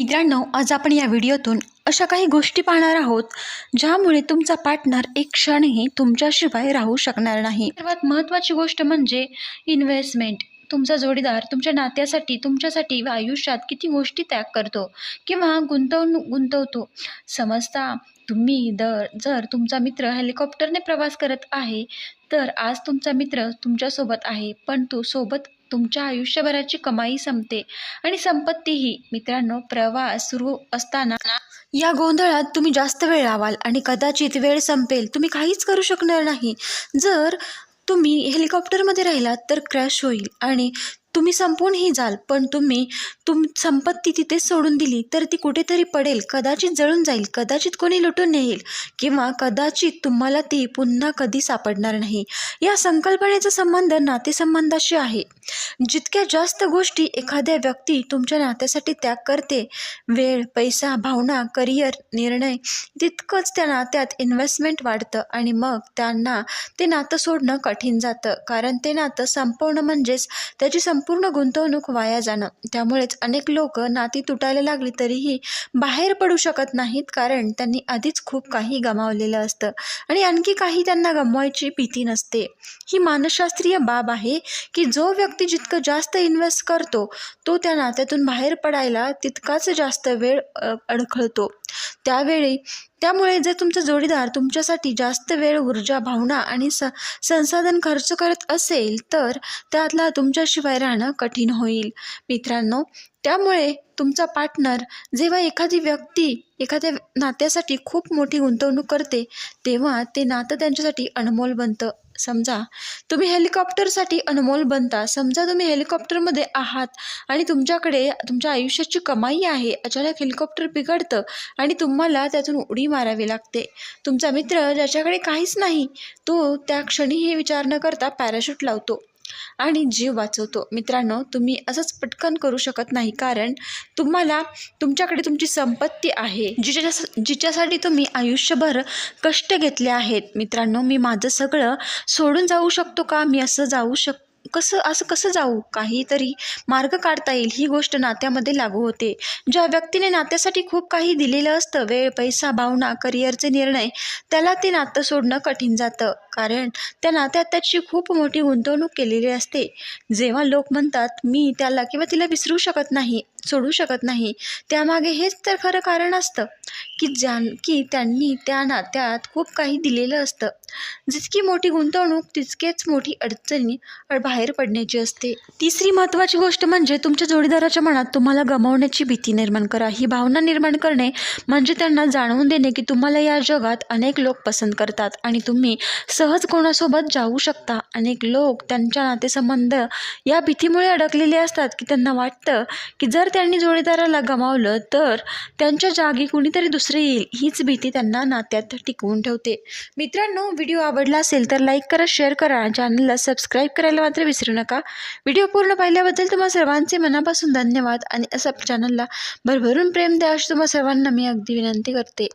मित्रांनो, आज आपण या व्हिडिओतून अशा काही गोष्टी पाहणार आहोत ज्यामुळे तुमचा पार्टनर एक क्षणही तुमच्याशिवाय राहू शकणार नाही. सर्वात महत्त्वाची गोष्ट म्हणजे इन्व्हेस्टमेंट. तुमचा जोडीदार तुमच्या नात्यासाठी, तुमच्यासाठी व आयुष्यात किती गोष्टी त्याग करतो किंवा गुंतवतो समजता तुम्ही. जर तुमचा मित्र हेलिकॉप्टरने प्रवास करत आहे, तर आज तुमचा मित्र तुमच्यासोबत आहे, पण तो सोबत तुमच्या आयुष्यभराची कमाई संपते आणि संपत्तीही. मित्रांनो, प्रवास सुरू असताना या गोंधळात तुम्ही जास्त वेळ लावाल आणि कदाचित वेळ संपेल. तुम्ही काहीच करू शकणार नाही. जर तुम्ही हेलिकॉप्टरमध्ये राहिलात तर क्रॅश होईल आणि तुम्ही संपूनही जाल. पण तुम्ही संपत्ती तिथेच सोडून दिली तर ती कुठेतरी पडेल, कदाचित जळून जाईल, कदाचित कोणी लुटून नेईल किंवा कदाचित तुम्हाला ती पुन्हा कधी सापडणार नाही. या संकल्पनेचा संबंध नातेसंबंधाशी आहे. जितक्या जास्त गोष्टी एखाद्या व्यक्ती तुमच्या नात्यासाठी त्याग करते, वेळ, पैसा, भावना, करिअर, निर्णय, तितकंच त्या नात्यात इन्व्हेस्टमेंट वाढतं आणि मग त्यांना ते नातं सोडणं कठीण जातं. कारण ते नातं संपवणं म्हणजेच त्याची संपूर्ण गुंतवणूक वाया जाणं. त्यामुळेच अनेक लोक नाती तुटायला लागली तरीही बाहेर पडू शकत नाहीत, कारण त्यांनी आधीच खूप काही गमावलेलं असतं आणि आणखी काही त्यांना गमवायची भीती नसते. ही मानसशास्त्रीय बाब आहे की जो व्यक्ती जितकं जास्त इन्व्हेस्ट करतो तो त्या नात्यातून बाहेर पडायला तितकाच जास्त वेळ अडखळतो. त्यामुळे जर तुमचा जोडीदार तुमच्यासाठी जास्त वेळ, ऊर्जा, भावना आणि संसाधन खर्च करत असेल तर त्यातला तुमच्याशिवाय राहणं कठीण होईल. मित्रांनो, त्यामुळे तुमचा पार्टनर जेव्हा एखादी व्यक्ती एखाद्या नात्यासाठी खूप मोठी गुंतवणूक करते तेव्हा ते नातं त्यांच्यासाठी अनमोल बनतं. समजा तुम्ही हेलिकॉप्टरसाठी अनमोल बनता. समजा तुम्ही हेलिकॉप्टरमध्ये आहात आणि तुमच्याकडे तुमच्या आयुष्याची कमाई आहे. अचानक हेलिकॉप्टर बिघडतं आणि तुम्हाला त्यातून उडी मारावी लागते. तुमचा मित्र ज्याच्याकडे काहीच नाही तो त्या क्षणी हे विचार न करता पॅराशूट लावतो आणि जीव वाचवतो. मित्रांनो, तुम्ही असंच पटकन करू शकत नाही, कारण तुमच्याकडे तुमची संपत्ती आहे जिच्यासाठी तुम्ही आयुष्यभर कष्ट घेतले आहेत. मित्रांनो, मी माझं सगळं सोडून जाऊ शकतो का? मी असं कसं जाऊ? काहीतरी मार्ग काढता येईल. ही गोष्ट नात्यामध्ये लागू होते. ज्या व्यक्तीने नात्यासाठी खूप काही दिलेलं असतं, वेळ, पैसा, भावना, करिअरचे निर्णय, त्याला ते नातं सोडणं कठीण जातं, कारण त्या नात्यात त्याची खूप मोठी गुंतवणूक केलेली असते. जेव्हा लोक म्हणतात मी त्याला किंवा तिला विसरू शकत नाही, सोडू शकत नाही, त्यामागे हेच तर खरं कारण असतं की त्यांनी त्या नात्यात खूप काही दिलेलं असतं. जितकी मोठी गुंतवणूक तितकेच मोठी अडचणी बाहेर पडण्याची असते. तिसरी महत्त्वाची गोष्ट म्हणजे तुमच्या जोडीदाराच्या मनात तुम्हाला गमावण्याची भीती निर्माण करा. ही भावना निर्माण करणे म्हणजे त्यांना जाणवून देणे की तुम्हाला या जगात अनेक लोक पसंत करतात आणि तुम्ही सहज कोणासोबत जाऊ शकता. अनेक लोक त्यांच्या नातेसंबंध या भीतीमुळे अडकलेले असतात की त्यांना वाटतं की जर त्यांनी जोडीदाराला गमावलं तर त्यांच्या जागी कुणीतरी दुसरे येईल. हीच भीती त्यांना नात्यात टिकवून ठेवते. मित्रांनो, व्हिडिओ आवडला असेल तर लाईक करा, शेअर करा, चॅनलला सबस्क्राईब करायला मात्र विसरू नका. व्हिडिओ पूर्ण पाहिल्याबद्दल तुम्हा सर्वांचे मनापासून धन्यवाद आणि असं चॅनलला भरभरून प्रेम द्या अशी तुम्हा सर्वांना मी अगदी विनंती करते.